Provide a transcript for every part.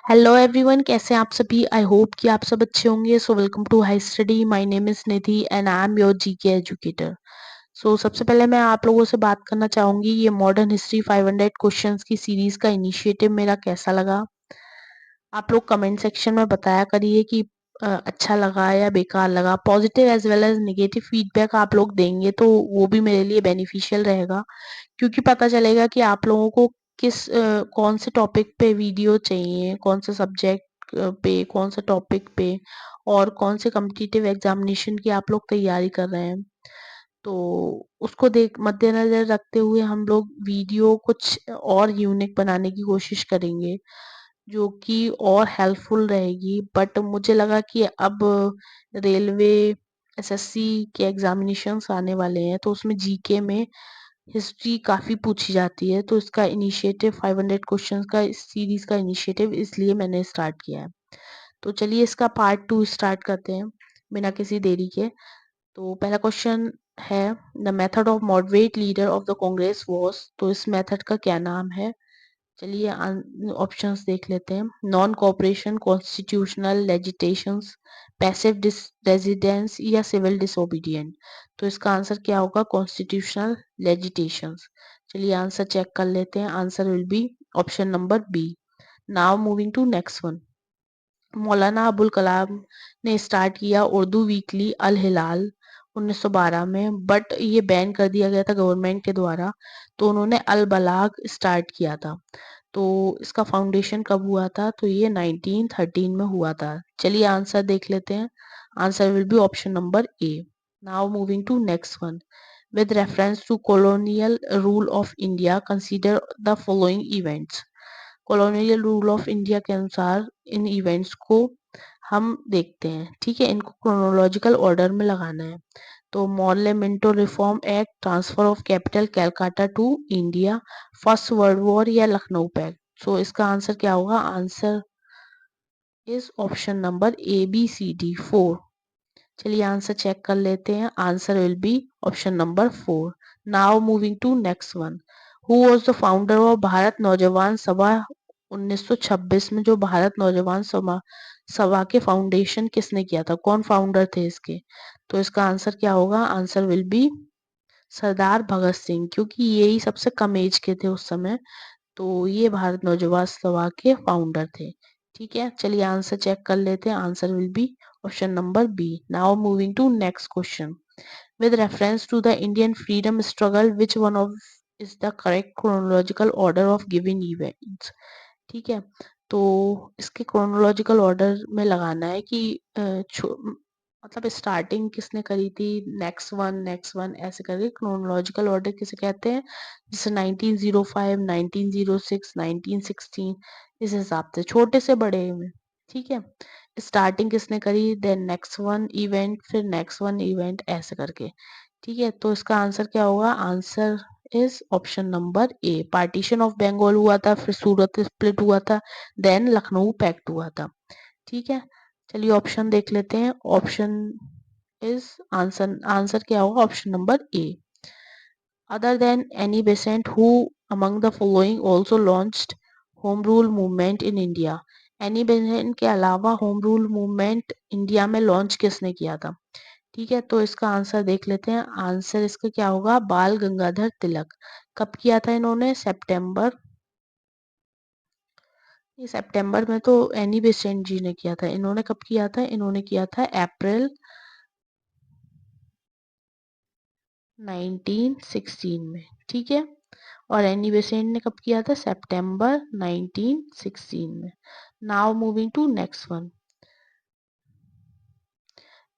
Hello everyone, कैसे हैं आप सभी। आई होप कि आप सब अच्छे होंगे। So welcome to high study. My name is Nidhi and I am your GK educator. So सबसे पहले मैं आप लोगों से बात करना चाहूंगी, ये मॉडर्न हिस्ट्री 500 क्वेश्चंस की सीरीज का इनिशिएटिव मेरा कैसा लगा। आप लोग कमेंट सेक्शन में बताया करिए कि अच्छा लगा या बेकार लगा। Positive as well as negative feedback आप लोग देंगे तो वो भी मेरे लिए बेनिफिशियल रहेगा, क्योंकि पता चलेगा कि आप लोगों को कौन से टॉपिक पे वीडियो चाहिए, कौन से सब्जेक्ट पे, कौन से टॉपिक पे, और कौन से कॉम्पिटिटिव एग्जामिनेशन की आप लोग तैयारी कर रहे हैं। तो उसको देख मद्देनजर रखते हुए हम लोग वीडियो कुछ और यूनिक बनाने की कोशिश करेंगे, जो कि और हेल्पफुल रहेगी। बट मुझे लगा कि अब रेलवे एसएससी के एग्जामिनेशंस आने वाले हैं, तो उसमें जीके में हिस्ट्री काफ़ी पूछी जाती है। तो इसका इनिशिएटिव 500 क्वेश्चंस का, इस सीरीज का इनिशिएटिव इसलिए मैंने स्टार्ट किया है। तो चलिए इसका पार्ट 2 स्टार्ट करते हैं बिना किसी देरी के। तो पहला क्वेश्चन है, the method of moderate leader of the Congress was. तो इस मेथड का क्या नाम है। चलिए ऑप्शंस देख लेते हैं। Non cooperation, constitutional agitations, passive resistance या सिविल डिसोबीडिएंट। तो इसका आंसर क्या होगा, कॉन्स्टिट्यूशनल लेजिटेशंस। चलिए आंसर चेक कर लेते हैं। Answer will be option number B. Now moving to next one. Maulana Abul कलाम ने स्टार्ट किया उर्दू वीकली अल हिलाल 1912 में, बट ये बैन कर दिया गया था गवर्नमेंट के द्वारा। तो उन्होंने अल बलाग स्टार्ट किया था। तो इसका फाउंडेशन कब हुआ था, तो ये 1913 में हुआ था। चलिए आंसर देख लेते हैं। Answer will be option number A. Now moving to next one. With reference to colonial rule of India consider the following events. Colonial rule of India के अनुसार इन इवेंट्स को हम देखते हैं, ठीक है। इनको क्रोनोलॉजिकल ऑर्डर में लगाना है। तो Morley Minto reform act, transfer of capital Calcutta to India, first world war या लखनऊ पैक्ट। सो इसका आंसर क्या होगा। Answer is option number A B C D 4। चलिए आंसर चेक कर लेते हैं। Answer will be option number 4। Now moving to next one. Who was the founder of Bharat Naujawan Sabha 1926 में। जो भारत नौजवान सभा सभा के फाउंडेशन किसने किया था, कौन फाउंडर थे इसके। तो इसका आंसर क्या होगा। आंसर विल बी सरदार भगत सिंह, क्योंकि यही सबसे कम एज के थे उस समय। तो ये भारत नवजुवा सभा के फाउंडर थे, ठीक है। चलिए आंसर चेक कर लेते हैं। Answer will be option number B. Now moving to next question. With reference to the Indian freedom struggle which one of is the correct chronological order of given events. ठीक है। तो इसके chronological order में लगाना है कि मतलब starting किसने करी थी, नेक्स्ट वन ऐसे करके क्रोनोलॉजिकल ऑर्डर किसे कहते हैं। जैसे 1905, 1906, 1916, इस हिसाब से छोटे से बड़े में, ठीक है। स्टार्टिंग किसने करी, देन नेक्स्ट वन इवेंट, फिर नेक्स्ट वन इवेंट, ऐसे करके, ठीक है। तो इसका आंसर क्या होगा। Answer is option number A. Partition of Bengal हुआ था, फिर सूरत स्प्लिट हुआ था, देन लखनऊ पैक्ट हुआ था, ठीक है। चलिए ऑप्शन देख लेते हैं। ऑप्शन इज आंसर आंसर क्या होगा, option number A. Other than Annie Besant who among the following also launched home rule movement in India. Annie Besant के अलावा होम रूल मूवमेंट इंडिया में लॉन्च किसने किया था, ठीक है। तो इसका आंसर देख लेते हैं। आंसर इसका क्या होगा, बाल गंगाधर तिलक। कब किया था इन्होंने, सितंबर, ये सितंबर में तो एनी बेसेंट जी ने किया था। इन्होंने कब किया था, इन्होंने किया था अप्रैल 1916 में, ठीक है। और एनी बेसेंट ने कब किया था, सितंबर 1916 में। Now moving to next one.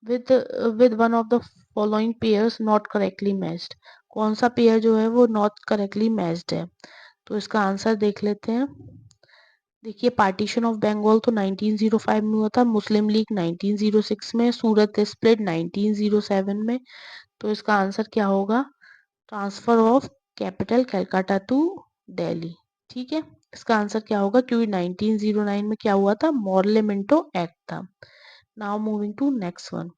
With with one of the following pairs not correctly matched. कौन सा पेयर जो है वो नॉट करेक्टली मैच्ड है। तो इसका आंसर देख लेते हैं। देखिए पार्टीशन ऑफ बंगाल तो 1905 में हुआ था, मुस्लिम लीग 1906 में, सूरत स्प्लिट 1907 में। तो इसका आंसर क्या होगा, transfer of capital Calcutta to Delhi, ठीक है। इसका आंसर क्या होगा, क्योंकि 1909 में क्या हुआ था, मॉर्ले मिंटो एक्ट था। Now moving to next one.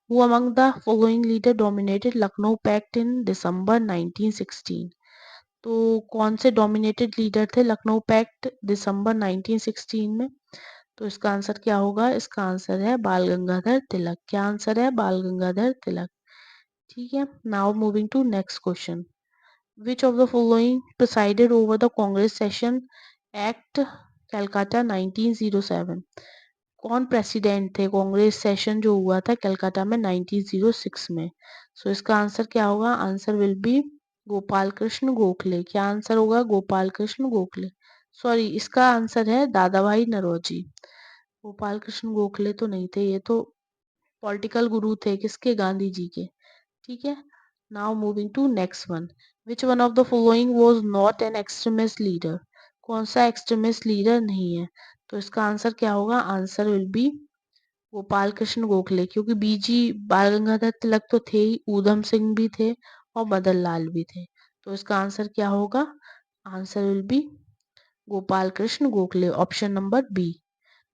Who among the following leader dominated Lucknow pact in December 1916। तो कौन से डोमिनेटेड लीडर थे लखनऊ पैक्ट दिसंबर 1916 में? तो इसका आंसर क्या होगा? इसका आंसर है बाल गंगाधर तिलक। क्या आंसर है? बाल गंगाधर तिलक। ठीक है, now moving to next question. Which of the following presided over the Congress session act Calcutta 1907? कौन प्रेसिडेंट थे कांग्रेस सेशन जो हुआ था कलकत्ता में 1906 में? सो इसका आंसर क्या होगा? Answer will be Gopal Krishna Gokhale. क्या आंसर होगा? गोपाल कृष्ण गोखले। सॉरी, इसका आंसर है दादा भाई नौरोजी। गोपाल कृष्ण गोखले तो नहीं थे, ये तो पॉलिटिकल गुरु थे किसके? गांधी जी के। ठीक है, now moving to next one. Which one of the following was not an extremist leader? कौन सा एक्सट्रीमिस्ट लीडर नहीं है? तो इसका आंसर क्या होगा? Answer will be Gopal Krishna Gokhale, क्योंकि बीजी बाल गंगाधर तिलक तो थे ही, ऊधम सिंह भी थे और मदन लाल भी थे। तो इसका आंसर क्या होगा? Answer will be Gopal Krishna Gokhale, option number B.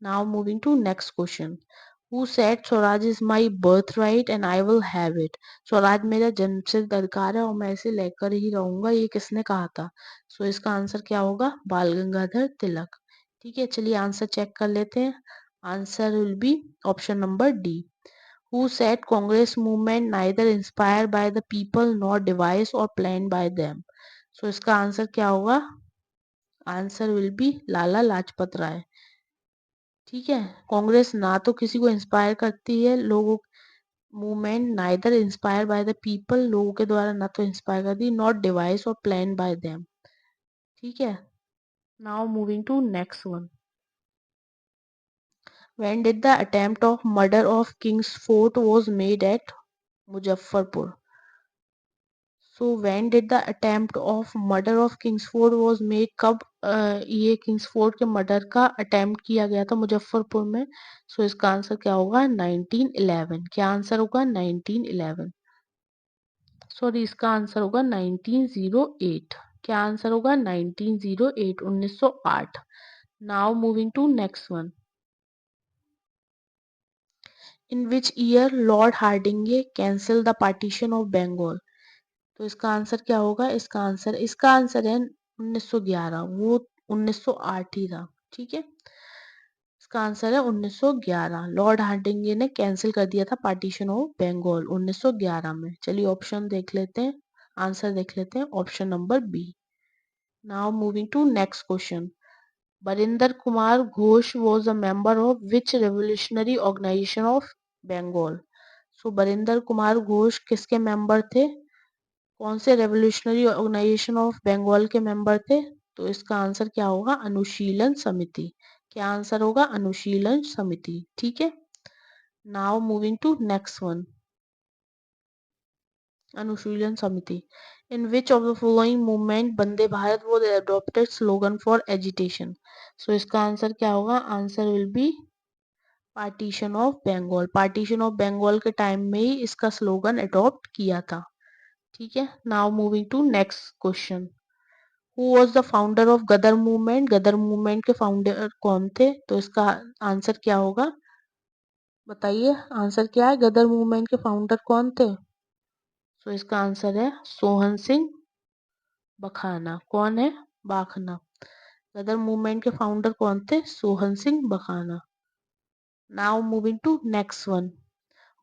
Now moving to next question. Who said Swaraj is my birth right and I will have it? Swaraj मेरा जन्मसिद्ध अधिकार है और मैं इसे लेकर ही रहूंगा, ये किसने कहा था? सो इसका आंसर क्या होगा? बाल गंगाधर तिलक। ठीक है, चलिए आंसर चेक कर लेते हैं। Answer will be option number D. Who said Congress movement neither inspired by the people nor devised or planned by them? सो इसका आंसर क्या होगा? Answer will B Lala Lajpat Rai. ठीक है, कांग्रेस ना तो किसी को इंस्पायर करती है, लोगों movement neither inspire by the people, लोगों के द्वारा ना तो इंस्पायर करती, नॉट डिवाइस और प्लान बाय देम। ठीक है, now moving to next one. When did the attempt of murder of Kingsford was made at Muzaffarpur? So when did the attempt of murder of Kingsford was made? कब ये Kingsford के murder का attempt किया गया था मुजफ्फरपुर में? सो इसका answer क्या होगा? 1911। क्या आंसर होगा? 1911। सॉरी, इसका आंसर होगा 1908। क्या आंसर होगा? 1908, 1908। Now moving to next one. In which year Lord Hardinge cancel the partition of Bengal? तो इसका आंसर क्या होगा? इसका आंसर है 1911। वो 1908 ही था। ठीक है, इसका आंसर है 1911। लॉर्ड हार्डिंगे ने कैंसिल कर दिया था पार्टीशन ऑफ बंगाल 1911 में। चलिए ऑप्शन देख लेते हैं, आंसर देख लेते हैं। Option number B. Now moving to next question. Barindra Kumar Ghosh was a member of which revolutionary organization of Bengal? So Barindra Kumar Ghosh किसके मेंबर थे? कौन से रेवोल्यूशनरी ऑर्गेनाइजेशन ऑफ बंगाल के मेंबर थे? तो इसका आंसर क्या होगा? अनुशीलन समिति। क्या आंसर होगा? अनुशीलन समिति। ठीक है, now moving to next one. Anushilan Samiti. In which of the following movement Vande Bharat was adopted slogan for agitation? So इसका आंसर क्या होगा? Answer will be partition of Bengal. Partition of Bengal के टाइम में ही इसका स्लोगन अडॉप्ट किया था। ठीक है, now moving to next question. Who was the founder of Ghadar movement? Ghadar movement के फाउंडर कौन थे? तो इसका आंसर क्या होगा? बताइए, आंसर क्या है? गदर मूवमेंट के फाउंडर कौन थे? तो इसका आंसर है सोहन सिंह बखाना। कौन है? बाखना। गदर मूवमेंट के फाउंडर कौन थे? Sohan Singh Bakhna. Now moving to next one.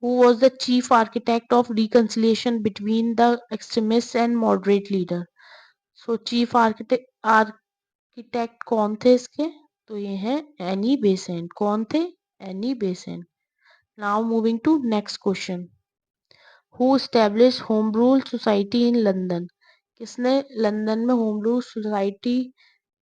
Who was the chief architect of reconciliation between the extremists and moderate leader? So chief architect कौन थे इसके? तो ये है एनी बेसेंट। कौन थे? Annie Besant. Now moving to next question. Who establish home rule society in London? किसने London में होम रूल सोसाइटी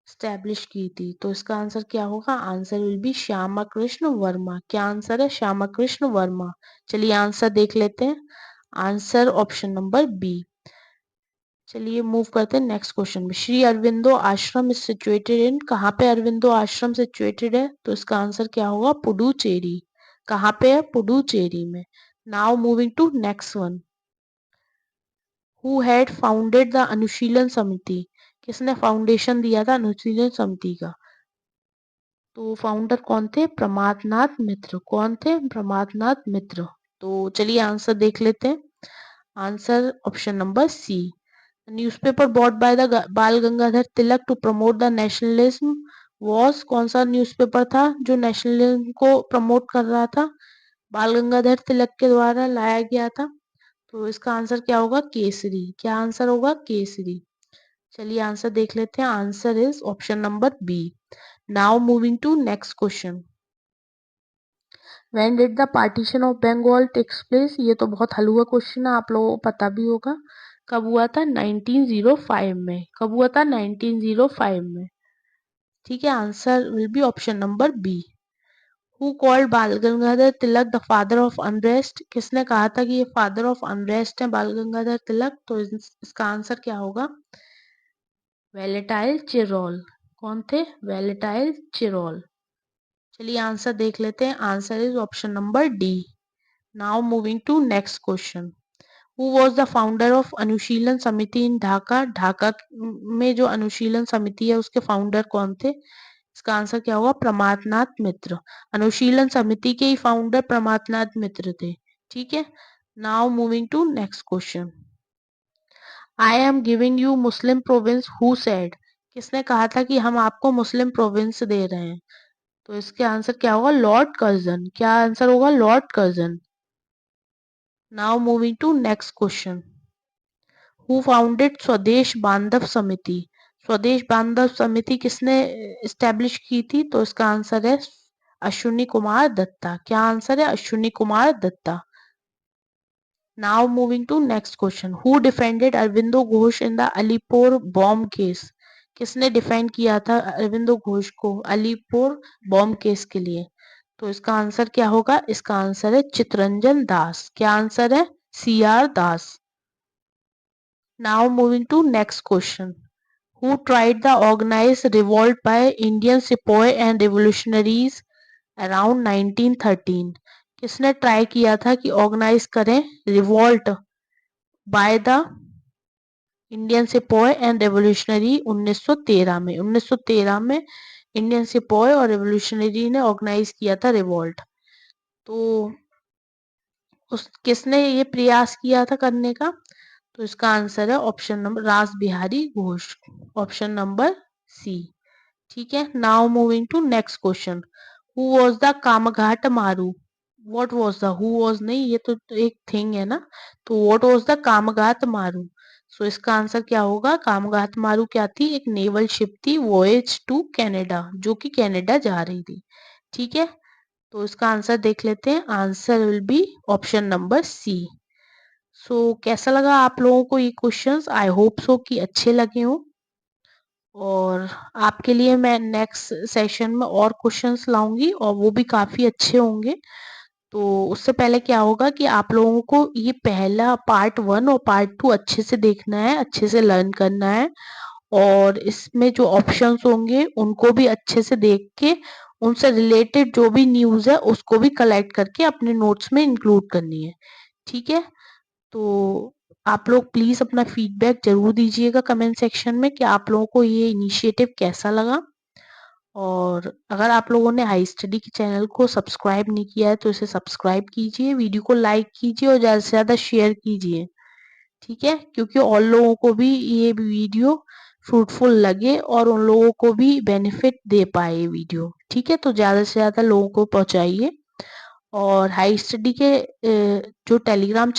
स्टैब्लिश की थी? तो इसका आंसर क्या होगा? Answer will be Shyama Krishna Varma. क्या आंसर है? श्यामा कृष्ण वर्मा। चलिए आंसर देख लेते हैं। Answer option number B. चलिए मूव करते हैं नेक्स्ट क्वेश्चन में। श्री अरविंदो आश्रम इज सिचुएटेड इन? कहाँ पे अरविंदो आश्रम सिचुएटेड है? तो इसका आंसर क्या होगा? पुडुचेरी। कहाँ पे है? पुडुचेरी में। Now moving to next one. Who had founded the Anushilan Samiti? किसने फाउंडेशन दिया था अनुशीलन समिति का? तो फाउंडर कौन थे? प्रमादनाथ मित्र। कौन थे? प्रमादनाथ मित्र। तो चलिए आंसर देख लेते हैं। Answer option number C. Newspaper bought by the Bal Gangadhar Tilak to promote the nationalism was, कौन सा न्यूज़पेपर था जो नेशनलिज्म को प्रमोट कर रहा था? बाल गंगाधर तिलक के द्वारा लाया गया था। तो इसका आंसर क्या होगा? केसरी। क्या आंसर होगा? केसरी। चलिए आंसर देख लेते हैं। Answer is option number B. Now moving to next question. When did the partition of Bengal takes place? ये तो बहुत हलवा क्वेश्चन है, आप लोगों को पता भी होगा। कब हुआ था? 1905 में। कब हुआ था? 1905 में। ठीक है, answer will be option number B. Who called Bal Gangadhar Tilak the father of unrest? किसने कहा था कि ये फादर ऑफ अनरेस्ट है बाल गंगाधर तिलक? तो इसका आंसर क्या होगा? Valentine Chirol. कौन थे? Valentine Chirol. चलिए आंसर देख लेते हैं। Answer is option number D. Now moving to next question. Who was the founder of Anushilan Samiti इन ढाका? ढाका में जो अनुशीलन समिति है उसके फाउंडर कौन थे? इसका आंसर क्या होगा? प्रमाथनाथ मित्र। अनुशीलन समिति के ही फाउंडर प्रमाथनाथ मित्र थे। ठीक है, now moving to next question. I am giving you Muslim province who said? किसने कहा था कि हम आपको मुस्लिम प्रोविंस दे रहे हैं? तो इसके आंसर क्या होगा? Lord Curzon. क्या आंसर होगा? Lord Curzon. Now moving to next question. Who founded Swadesh Bandhab समिति? स्वदेश बांधव समिति किसने इस्टेब्लिश की थी? तो इसका आंसर है अश्विनी कुमार दत्ता। क्या आंसर है? Ashwini Kumar Dutta. Now moving to next question. Who defended Aurobindo Ghosh in the Alipore bomb case? किसने डिफेंड किया था अरविंदो घोष को अलीपुर बॉम्ब केस के लिए? तो इसका आंसर क्या होगा? इसका आंसर है चितरंजन दास। क्या आंसर है? C R Das. Now moving to next question. Who tried the organized revolt by Indian sepoy and revolutionaries around 1913? किसने ट्राई किया था कि ऑर्गेनाइज करें revolt by the Indian sepoy and revolutionary 1913 में? 1913 में इंडियन सिपॉय और रेवोल्यूशनरी ने ऑर्गेनाइज किया था रिवोल्ट। तो उस किसने ये प्रयास किया था करने का? तो इसका आंसर है option number Ras Bihari Ghosh. Option number C. ठीक है, now moving to next question. Who was the Komagata Maru? What was the, who was नहीं, ये तो एक थिंग है ना। तो वॉट वॉज द कामघाट मारू? सो इसका आंसर क्या होगा? कामघाट मारू क्या थी? एक नेवल शिप थी, वॉयज टू कनाडा, जो कि कनाडा जा रही थी। ठीक है, तो इसका आंसर देख लेते हैं। Answer will be option number C. So कैसा लगा आप लोगों को ये क्वेश्चंस? आई होप सो कि अच्छे लगे हों। और आपके लिए मैं नेक्स्ट सेशन में और क्वेश्चंस लाऊंगी और वो भी काफ़ी अच्छे होंगे। तो उससे पहले क्या होगा कि आप लोगों को ये पहला पार्ट 1 और पार्ट 2 अच्छे से देखना है, अच्छे से लर्न करना है। और इसमें जो ऑप्शंस होंगे उनको भी अच्छे से देख के उनसे रिलेटेड जो भी न्यूज़ है उसको भी कलेक्ट करके अपने नोट्स में इंक्लूड करनी है। ठीक है, तो आप लोग प्लीज़ अपना फीडबैक ज़रूर दीजिएगा कमेंट सेक्शन में कि आप लोगों को ये इनिशिएटिव कैसा लगा। और अगर आप लोगों ने हाई स्टडी के चैनल को सब्सक्राइब नहीं किया है तो इसे सब्सक्राइब कीजिए, वीडियो को लाइक कीजिए और ज़्यादा से ज़्यादा शेयर कीजिए। ठीक है, क्योंकि और लोगों को भी ये वीडियो फ्रूटफुल लगे और उन लोगों को भी बेनिफिट दे पाए ये वीडियो। ठीक है, तो ज़्यादा से ज़्यादा लोगों को पहुँचाइए। और हाई स्टडी के जो टेलीग्राम